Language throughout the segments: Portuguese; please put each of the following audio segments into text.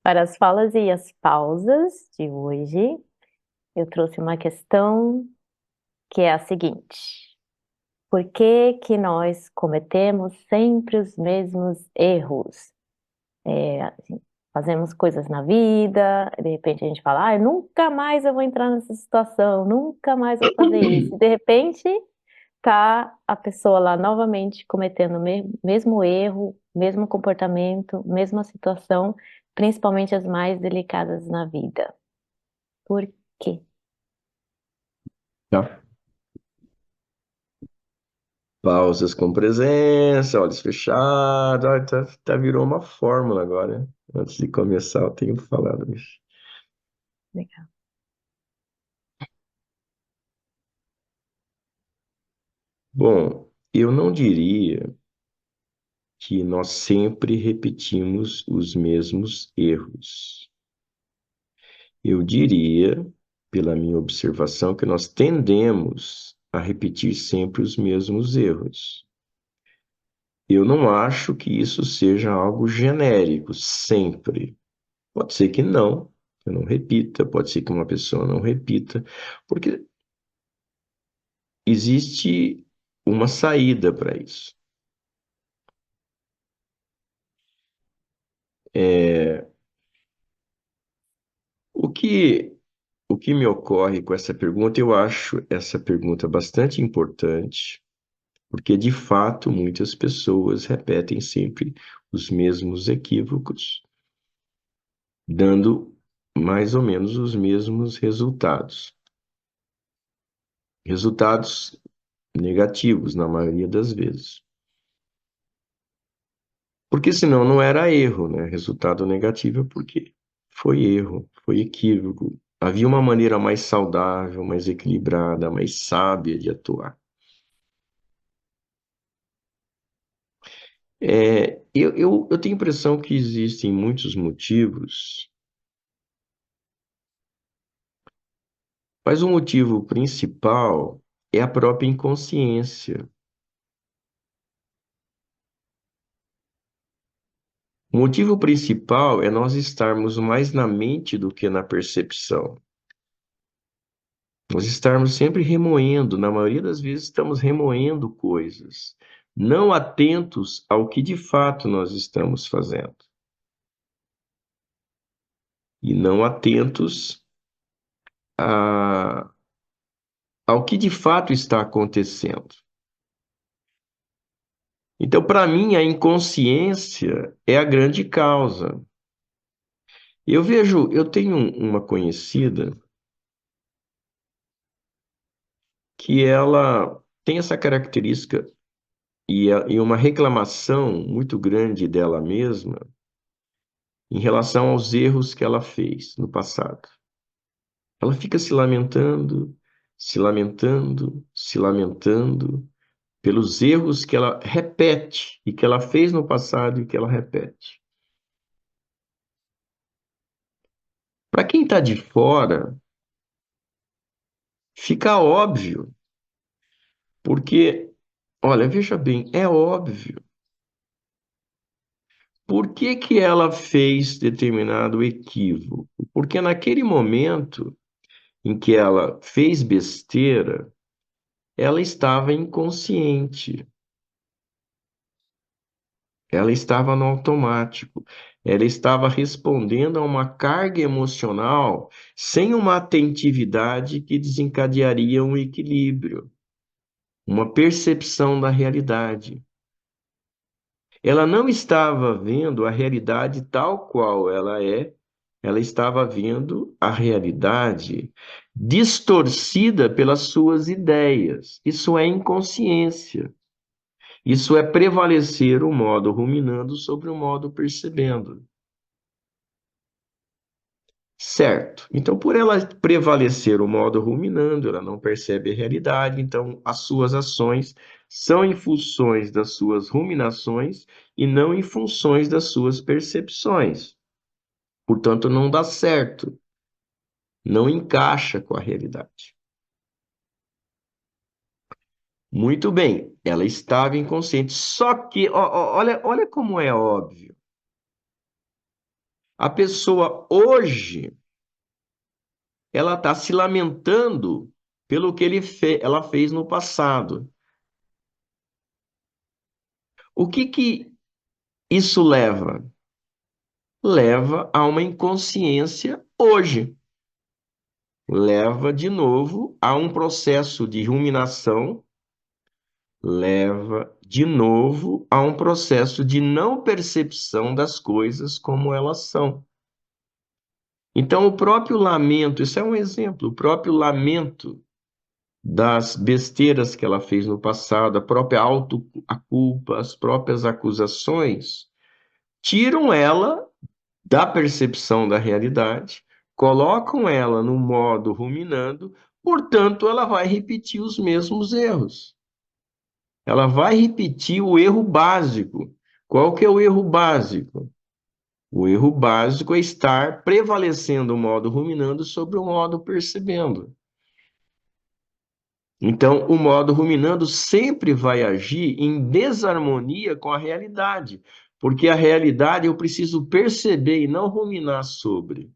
Para as falas e as pausas de hoje, eu trouxe uma questão que é a seguinte: por que que nós cometemos sempre os mesmos erros? Assim, fazemos coisas na vida, de repente a gente fala: "Ai, nunca mais eu vou entrar nessa situação, nunca mais vou fazer isso", e de repente tá a pessoa lá novamente cometendo o mesmo erro, mesmo comportamento, mesma situação, principalmente as mais delicadas na vida. Por quê? Tá? Pausas com presença, olhos fechados. Virou uma fórmula agora, né? Antes de começar, eu tenho falado isso. Legal. Bom, eu não diria que nós sempre repetimos os mesmos erros. Eu diria, pela minha observação, que nós tendemos a repetir sempre os mesmos erros. Eu não acho que isso seja algo genérico, sempre. Pode ser que não, eu não repita, pode ser que uma pessoa não repita, porque existe uma saída para isso. É, o que, o que me ocorre com essa pergunta, eu acho essa pergunta bastante importante, porque de fato muitas pessoas repetem sempre os mesmos equívocos, dando mais ou menos os mesmos resultados. Resultados negativos, na maioria das vezes. Porque senão não era erro, né? Resultado negativo é porque foi erro, foi equívoco. Havia uma maneira mais saudável, mais equilibrada, mais sábia de atuar. Eu tenho a impressão que existem muitos motivos, mas o motivo principal é a própria inconsciência. O motivo principal é nós estarmos mais na mente do que na percepção. Nós estarmos sempre remoendo, na maioria das vezes estamos remoendo coisas, não atentos ao que de fato nós estamos fazendo, e não atentos a, ao que de fato está acontecendo. Então, para mim, a inconsciência é a grande causa. Eu tenho uma conhecida que ela tem essa característica e uma reclamação muito grande dela mesma em relação aos erros que ela fez no passado. Ela fica se lamentando, se lamentando, se lamentando pelos erros que ela repete e que ela fez no passado e que ela repete. Para quem está de fora, fica óbvio, porque, olha, veja bem, é óbvio. Por que que ela fez determinado equívoco? Porque naquele momento em que ela fez besteira, ela estava inconsciente, ela estava no automático, ela estava respondendo a uma carga emocional sem uma atentividade que desencadearia um equilíbrio, uma percepção da realidade. Ela não estava vendo a realidade tal qual ela é, ela estava vendo a realidade distorcida pelas suas ideias. Isso é inconsciência. Isso é prevalecer o modo ruminando sobre o modo percebendo. Certo. Então, por ela prevalecer o modo ruminando, ela não percebe a realidade, então as suas ações são em funções das suas ruminações e não em funções das suas percepções. Portanto, não dá certo, não encaixa com a realidade. Muito bem, ela estava inconsciente. Só que, olha como é óbvio. A pessoa hoje, ela está se lamentando pelo que ela fez no passado. O que isso leva? Leva a uma inconsciência hoje. Leva de novo a um processo de ruminação, leva de novo a um processo de não percepção das coisas como elas são. Então, o próprio lamento, isso é um exemplo, o próprio lamento das besteiras que ela fez no passado, a própria a culpa, as próprias acusações, tiram ela da percepção da realidade, colocam ela no modo ruminando, portanto, ela vai repetir os mesmos erros. Ela vai repetir o erro básico. Qual que é o erro básico? O erro básico é estar prevalecendo o modo ruminando sobre o modo percebendo. Então, o modo ruminando sempre vai agir em desarmonia com a realidade, porque a realidade eu preciso perceber e não ruminar sobre.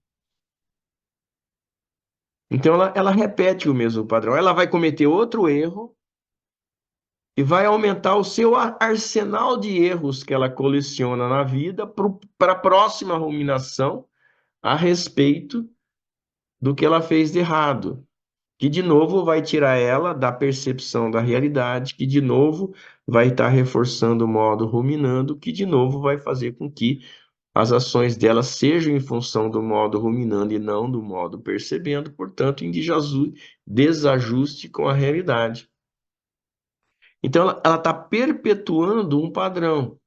Então, ela repete o mesmo padrão. Ela vai cometer outro erro e vai aumentar o seu arsenal de erros que ela coleciona na vida para a próxima ruminação a respeito do que ela fez de errado, que de novo vai tirar ela da percepção da realidade, que de novo vai estar reforçando o modo ruminando, que de novo vai fazer com que as ações dela sejam em função do modo ruminando e não do modo percebendo, portanto, em desajuste com a realidade. Então, ela está perpetuando um padrão.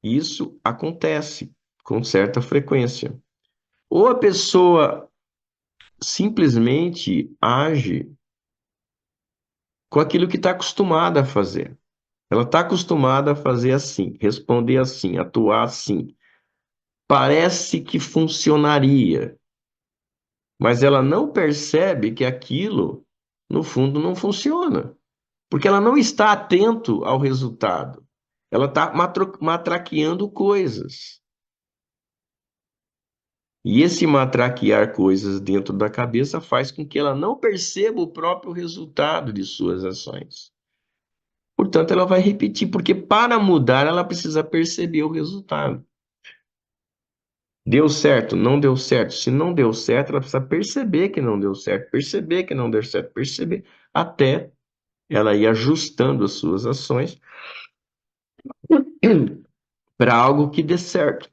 Isso acontece com certa frequência. Ou a pessoa simplesmente age com aquilo que está acostumada a fazer. Ela está acostumada a fazer assim, responder assim, atuar assim. Parece que funcionaria, mas ela não percebe que aquilo, no fundo, não funciona, porque ela não está atento ao resultado. Ela está matraqueando coisas. E esse matraquear coisas dentro da cabeça faz com que ela não perceba o próprio resultado de suas ações. Portanto, ela vai repetir, porque para mudar ela precisa perceber o resultado. Deu certo, não deu certo. Se não deu certo, ela precisa perceber que não deu certo, perceber que não deu certo, perceber, até ela ir ajustando as suas ações para algo que dê certo.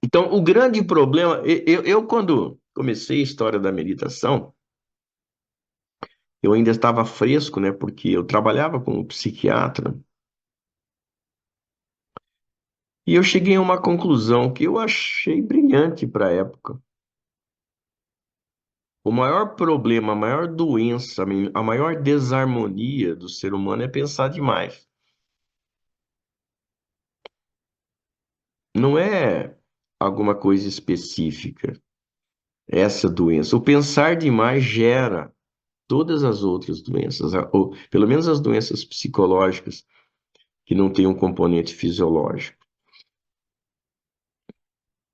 Então, o grande problema, quando comecei a história da meditação, eu ainda estava fresco, né? Porque eu trabalhava como psiquiatra. E eu cheguei a uma conclusão que eu achei brilhante para a época. O maior problema, a maior doença, a maior desarmonia do ser humano é pensar demais. Não é alguma coisa específica, essa doença. O pensar demais gera todas as outras doenças, ou pelo menos as doenças psicológicas que não têm um componente fisiológico.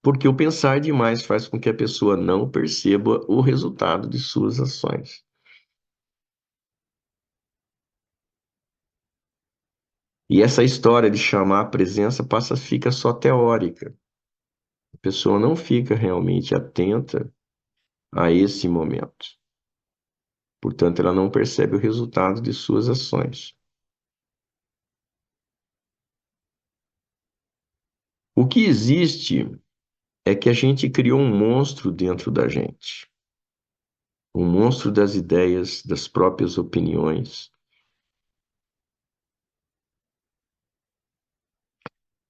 Porque o pensar demais faz com que a pessoa não perceba o resultado de suas ações. E essa história de chamar a presença fica só teórica. A pessoa não fica realmente atenta a esse momento. Portanto, ela não percebe o resultado de suas ações. O que existe é que a gente criou um monstro dentro da gente. Um monstro das ideias, das próprias opiniões.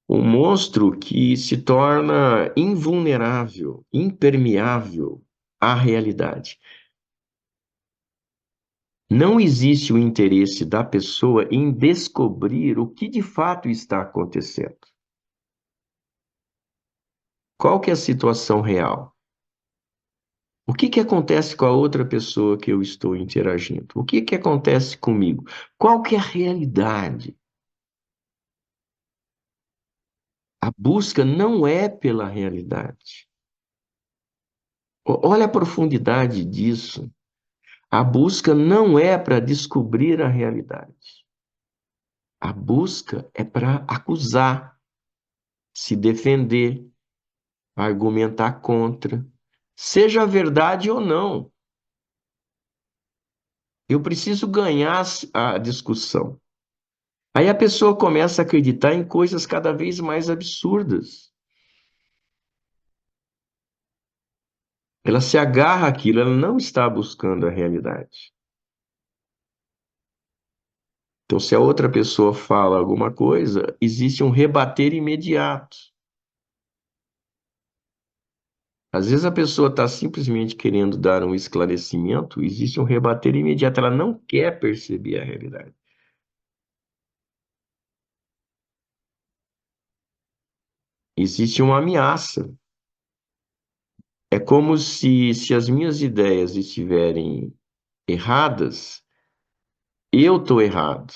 Um monstro que se torna invulnerável, impermeável à realidade. Não existe o interesse da pessoa em descobrir o que de fato está acontecendo. Qual que é a situação real? O que acontece com a outra pessoa que eu estou interagindo? O que acontece comigo? Qual que é a realidade? A busca não é pela realidade. Olha a profundidade disso. A busca não é para descobrir a realidade. A busca é para acusar, se defender, argumentar contra, seja verdade ou não. Eu preciso ganhar a discussão. Aí a pessoa começa a acreditar em coisas cada vez mais absurdas. Ela se agarra àquilo, ela não está buscando a realidade. Então, se a outra pessoa fala alguma coisa, existe um rebater imediato. Às vezes a pessoa está simplesmente querendo dar um esclarecimento, existe um rebater imediato, ela não quer perceber a realidade. Existe uma ameaça. É como se as minhas ideias estiverem erradas, eu estou errado.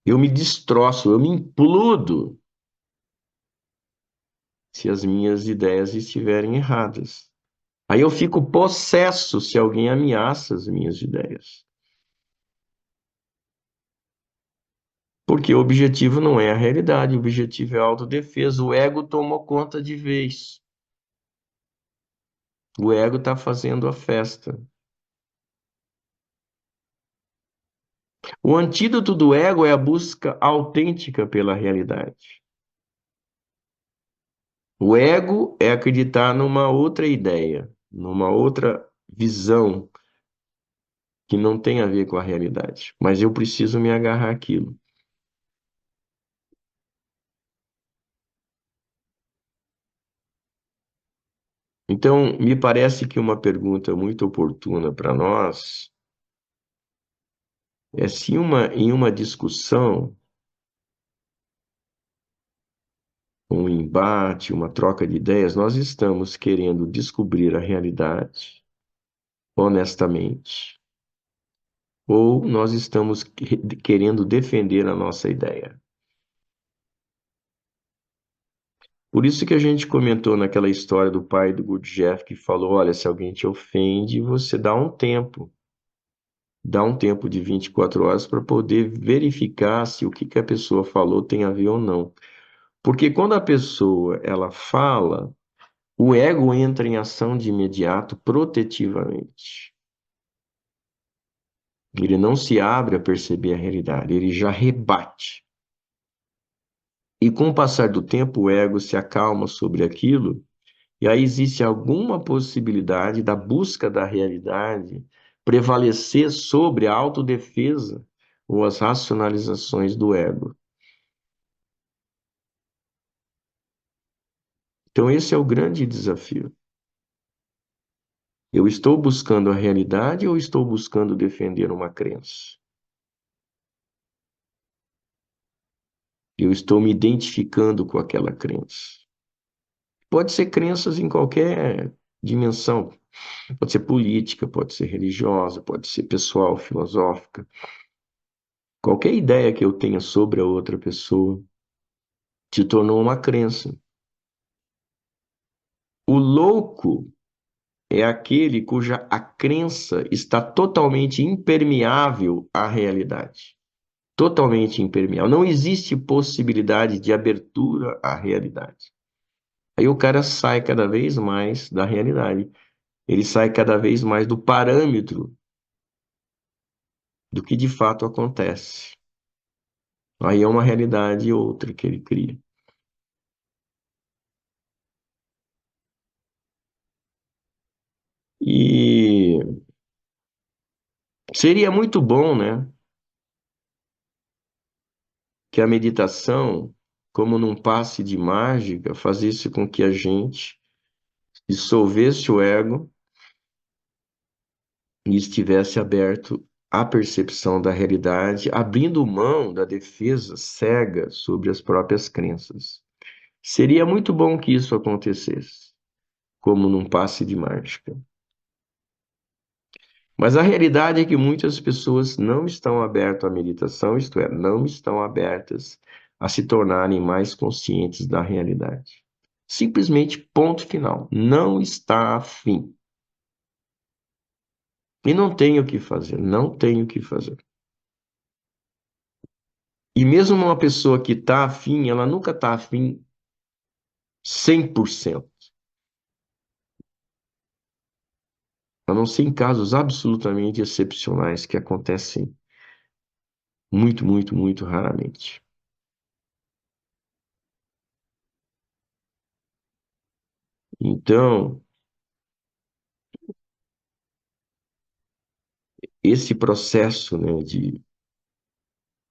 Eu me destroço, eu me implodo se as minhas ideias estiverem erradas. Aí eu fico possesso se alguém ameaça as minhas ideias. Porque o objetivo não é a realidade, o objetivo é a autodefesa. O ego tomou conta de vez. O ego está fazendo a festa. O antídoto do ego é a busca autêntica pela realidade. O ego é acreditar numa outra ideia, numa outra visão que não tem a ver com a realidade. Mas eu preciso me agarrar àquilo. Então, me parece que uma pergunta muito oportuna para nós é se em uma discussão, um embate, uma troca de ideias, nós estamos querendo descobrir a realidade honestamente, ou nós estamos querendo defender a nossa ideia. Por isso que a gente comentou naquela história do pai do Gurdjieff que falou, olha, se alguém te ofende, você dá um tempo de 24 horas para poder verificar se o que que a pessoa falou tem a ver ou não. Porque quando a pessoa ela fala, o ego entra em ação de imediato, protetivamente. Ele não se abre a perceber a realidade, ele já rebate. E com o passar do tempo, o ego se acalma sobre aquilo, e aí existe alguma possibilidade da busca da realidade prevalecer sobre a autodefesa ou as racionalizações do ego. Então, esse é o grande desafio. Eu estou buscando a realidade ou estou buscando defender uma crença? Eu estou me identificando com aquela crença. Pode ser crenças em qualquer dimensão. Pode ser política, pode ser religiosa, pode ser pessoal, filosófica. Qualquer ideia que eu tenha sobre a outra pessoa se tornou uma crença. O louco é aquele cuja a crença está totalmente impermeável à realidade. Totalmente impermeável. Não existe possibilidade de abertura à realidade. Aí o cara sai cada vez mais da realidade. Ele sai cada vez mais do parâmetro do que de fato acontece. Aí é uma realidade outra que ele cria. E seria muito bom, né, que a meditação, como num passe de mágica, fazesse com que a gente dissolvesse o ego e estivesse aberto à percepção da realidade, abrindo mão da defesa cega sobre as próprias crenças. Seria muito bom que isso acontecesse, como num passe de mágica. Mas a realidade é que muitas pessoas não estão abertas à meditação, isto é, não estão abertas a se tornarem mais conscientes da realidade. Simplesmente ponto final. Não está afim. E não tem o que fazer, não tem o que fazer. E mesmo uma pessoa que está afim, ela nunca está afim 100%. A não ser em casos absolutamente excepcionais que acontecem muito, muito, muito raramente. Então, esse processo, né,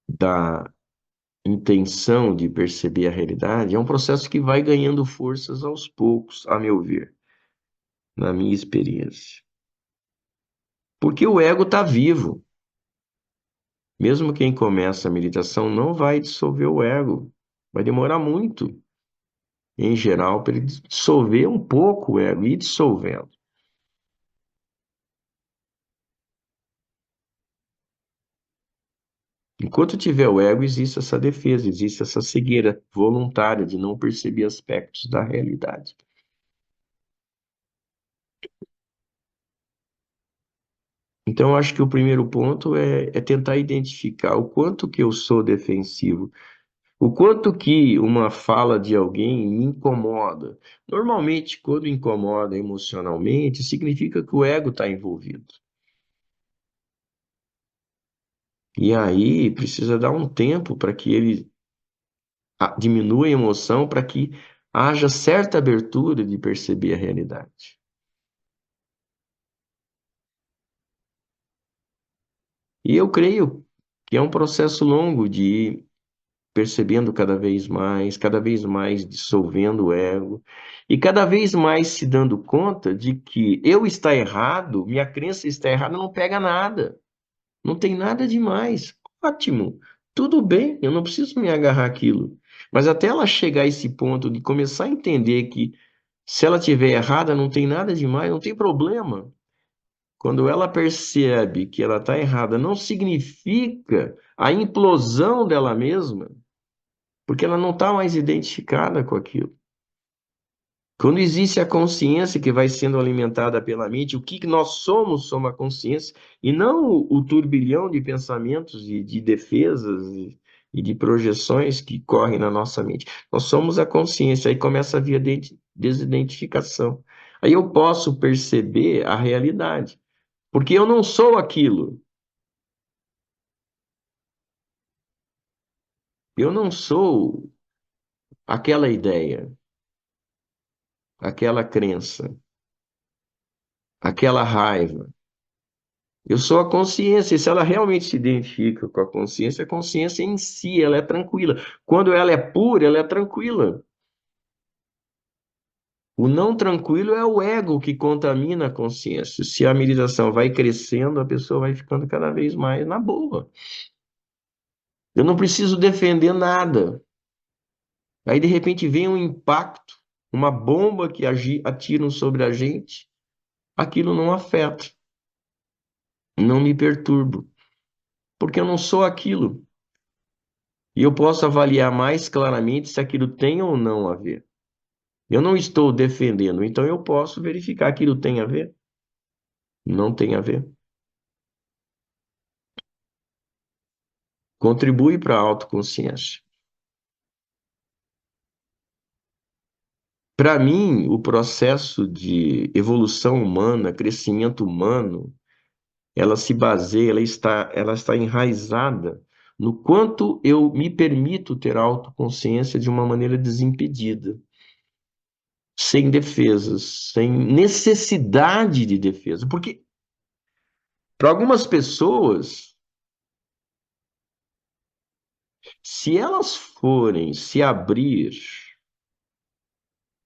da intenção de perceber a realidade é um processo que vai ganhando forças aos poucos, a meu ver, na minha experiência. Porque o ego está vivo. Mesmo quem começa a meditação não vai dissolver o ego. Vai demorar muito, em geral, para ele dissolver um pouco o ego, ir dissolvendo. Enquanto tiver o ego, existe essa defesa, existe essa cegueira voluntária de não perceber aspectos da realidade. Então, eu acho que o primeiro ponto é tentar identificar o quanto que eu sou defensivo, o quanto que uma fala de alguém me incomoda. Normalmente, quando incomoda emocionalmente, significa que o ego está envolvido. E aí precisa dar um tempo para que ele diminua a emoção, para que haja certa abertura de perceber a realidade. E eu creio que é um processo longo de ir percebendo cada vez mais dissolvendo o ego, e cada vez mais se dando conta de que eu estar errado, minha crença está errada, não pega nada. Não tem nada demais. Ótimo. Tudo bem, eu não preciso me agarrar àquilo. Mas até ela chegar a esse ponto de começar a entender que se ela tiver errada, não tem nada demais, não tem problema. Quando ela percebe que ela está errada, não significa a implosão dela mesma, porque ela não está mais identificada com aquilo. Quando existe a consciência que vai sendo alimentada pela mente, o que nós somos a consciência, e não o turbilhão de pensamentos e de defesas e de projeções que correm na nossa mente. Nós somos a consciência, aí começa a vir a desidentificação. Aí eu posso perceber a realidade, porque eu não sou aquilo, eu não sou aquela ideia, aquela crença, aquela raiva. Eu sou a consciência, e se ela realmente se identifica com a consciência em si, ela é tranquila. Quando ela é pura, ela é tranquila. O não tranquilo é o ego que contamina a consciência. Se a meditação vai crescendo, a pessoa vai ficando cada vez mais na boa. Eu não preciso defender nada. Aí, de repente, vem um impacto, uma bomba que atiram sobre a gente, aquilo não afeta, não me perturba, porque eu não sou aquilo. E eu posso avaliar mais claramente se aquilo tem ou não a ver. Eu não estou defendendo, então eu posso verificar aquilo tem a ver? Não tem a ver. Contribui para a autoconsciência. Para mim, o processo de evolução humana, crescimento humano, ela se baseia, ela está enraizada no quanto eu me permito ter autoconsciência de uma maneira desimpedida, sem defesas, sem necessidade de defesa. Porque para algumas pessoas, se elas forem se abrir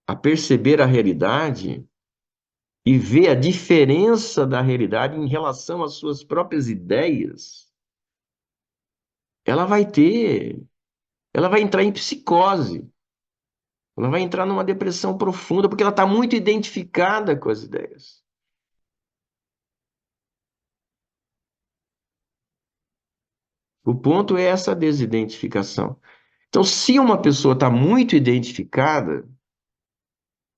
a perceber a realidade e ver a diferença da realidade em relação às suas próprias ideias, ela vai ter, ela vai entrar em psicose, ela vai entrar numa depressão profunda, porque ela está muito identificada com as ideias. O ponto é essa desidentificação. Então, se uma pessoa está muito identificada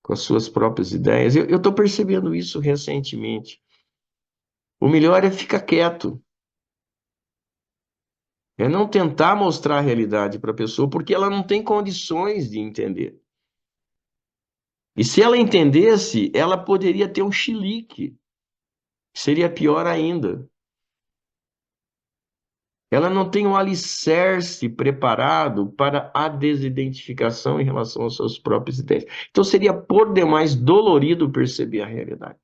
com as suas próprias ideias, eu estou percebendo isso recentemente. O melhor é ficar quieto, é não tentar mostrar a realidade para a pessoa, porque ela não tem condições de entender. E se ela entendesse, ela poderia ter um chilique, seria pior ainda. Ela não tem um alicerce preparado para a desidentificação em relação aos seus próprios ideias. Então seria por demais dolorido perceber a realidade.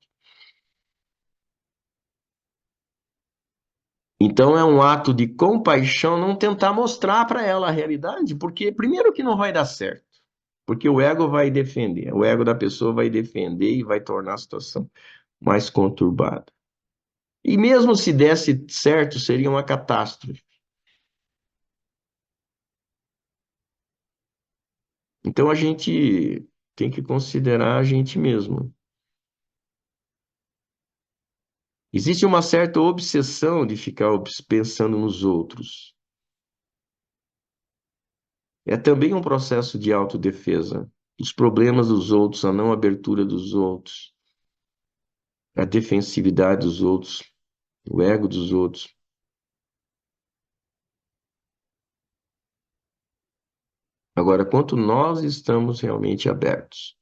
Então é um ato de compaixão não tentar mostrar para ela a realidade, porque primeiro que não vai dar certo, porque o ego vai defender, o ego da pessoa vai defender e vai tornar a situação mais conturbada. E mesmo se desse certo, seria uma catástrofe. Então a gente tem que considerar a gente mesmo. Existe uma certa obsessão de ficar pensando nos outros. É também um processo de autodefesa. Os problemas dos outros, a não abertura dos outros, a defensividade dos outros, o ego dos outros. Agora, quanto nós estamos realmente abertos,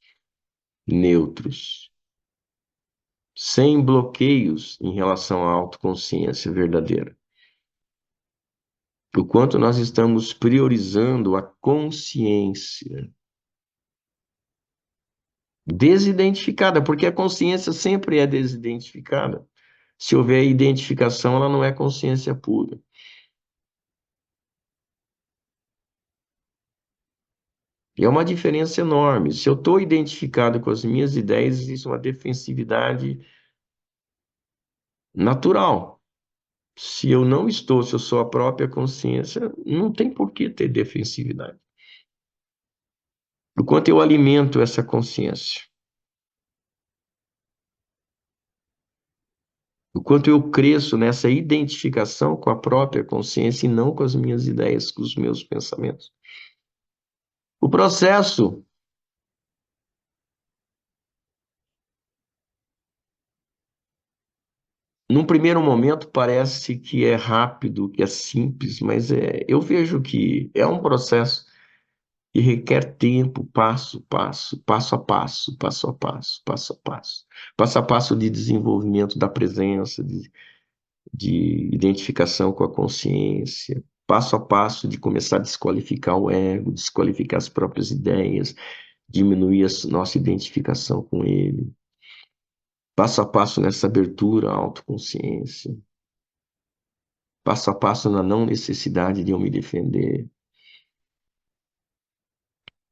neutros, sem bloqueios em relação à autoconsciência verdadeira. O quanto nós estamos priorizando a consciência desidentificada, porque a consciência sempre é desidentificada. Se houver identificação, ela não é consciência pura. E é uma diferença enorme. Se eu estou identificado com as minhas ideias, existe uma defensividade natural. Se eu não estou, se eu sou a própria consciência, não tem por que ter defensividade. O quanto eu alimento essa consciência, o quanto eu cresço nessa identificação com a própria consciência e não com as minhas ideias, com os meus pensamentos. O processo, num primeiro momento, parece que é rápido, que é simples, mas eu vejo que é um processo e requer tempo, passo, passo, passo a passo, passo a passo, passo a passo. Passo a passo de desenvolvimento da presença, de identificação com a consciência, passo a passo de começar a desqualificar o ego, desqualificar as próprias ideias, diminuir a nossa identificação com ele. Passo a passo nessa abertura à autoconsciência. Passo a passo na não necessidade de eu me defender.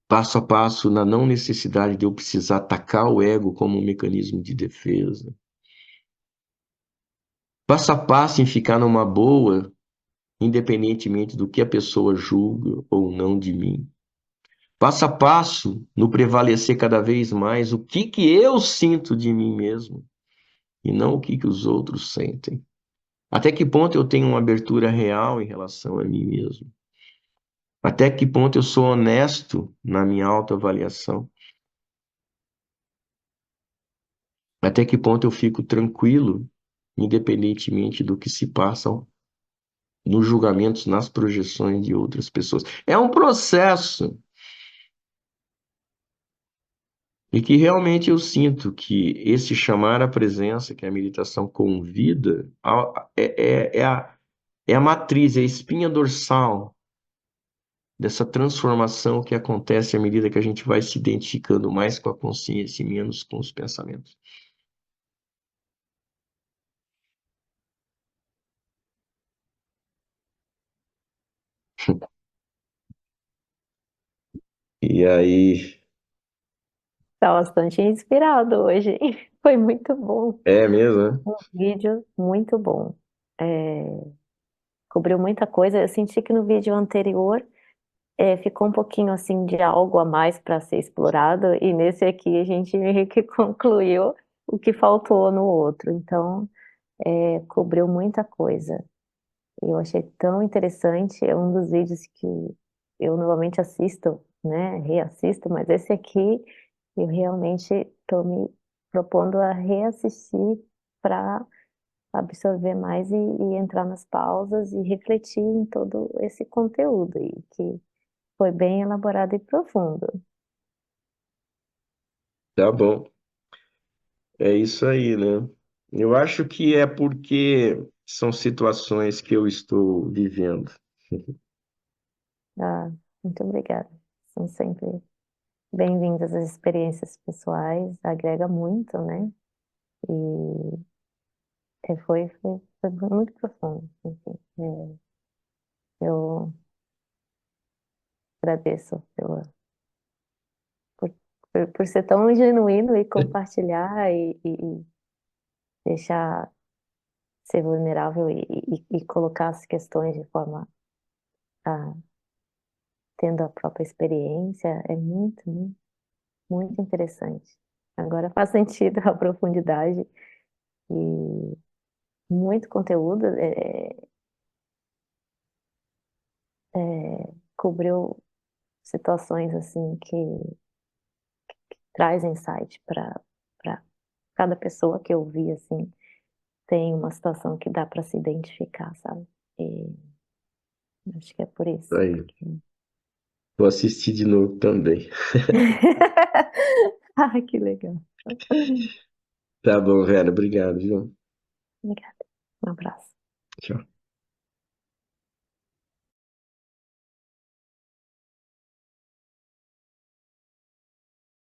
Passo a passo na não necessidade de eu precisar atacar o ego como um mecanismo de defesa. Passo a passo em ficar numa boa, independentemente do que a pessoa julga ou não de mim. Passo a passo no prevalecer cada vez mais o que eu sinto de mim mesmo e não o que os outros sentem. Até que ponto eu tenho uma abertura real em relação a mim mesmo? Até que ponto eu sou honesto na minha autoavaliação? Até que ponto eu fico tranquilo, independentemente do que se passa nos julgamentos, nas projeções de outras pessoas? É um processo e que realmente eu sinto que esse chamar à presença que a meditação convida é a matriz, é a espinha dorsal dessa transformação que acontece à medida que a gente vai se identificando mais com a consciência e menos com os pensamentos. E aí, Tá bastante inspirado hoje. Foi muito bom. é mesmo, né? Um vídeo muito bom. É, cobriu muita coisa. Eu senti que no vídeo anterior ficou um pouquinho assim de algo a mais para ser explorado, e nesse aqui a gente meio que concluiu o que faltou no outro. Então, cobriu muita coisa. Eu achei tão interessante, é um dos vídeos que eu normalmente assisto, né, reassisto, mas esse aqui eu realmente estou me propondo a reassistir para absorver mais e entrar nas pausas e refletir em todo esse conteúdo aí, que foi bem elaborado e profundo. Tá bom. É isso aí, né? Eu acho que é porque são situações que eu estou vivendo. Ah, muito obrigada. São sempre bem-vindas as experiências pessoais, agrega muito, né? E foi muito profundo. Enfim, eu agradeço por, por ser tão genuíno e compartilhar e deixar ser vulnerável e colocar as questões de forma a, tendo a própria experiência é muito interessante. Agora faz sentido a profundidade e muito conteúdo, cobriu situações assim que traz insight para cada pessoa que eu vi assim tem uma situação que dá para se identificar, sabe? E acho que é por isso. Aí, vou assistir de novo também. Ah, que legal. Tá bom, Vera. Obrigado, viu? Obrigada. Um abraço. Tchau.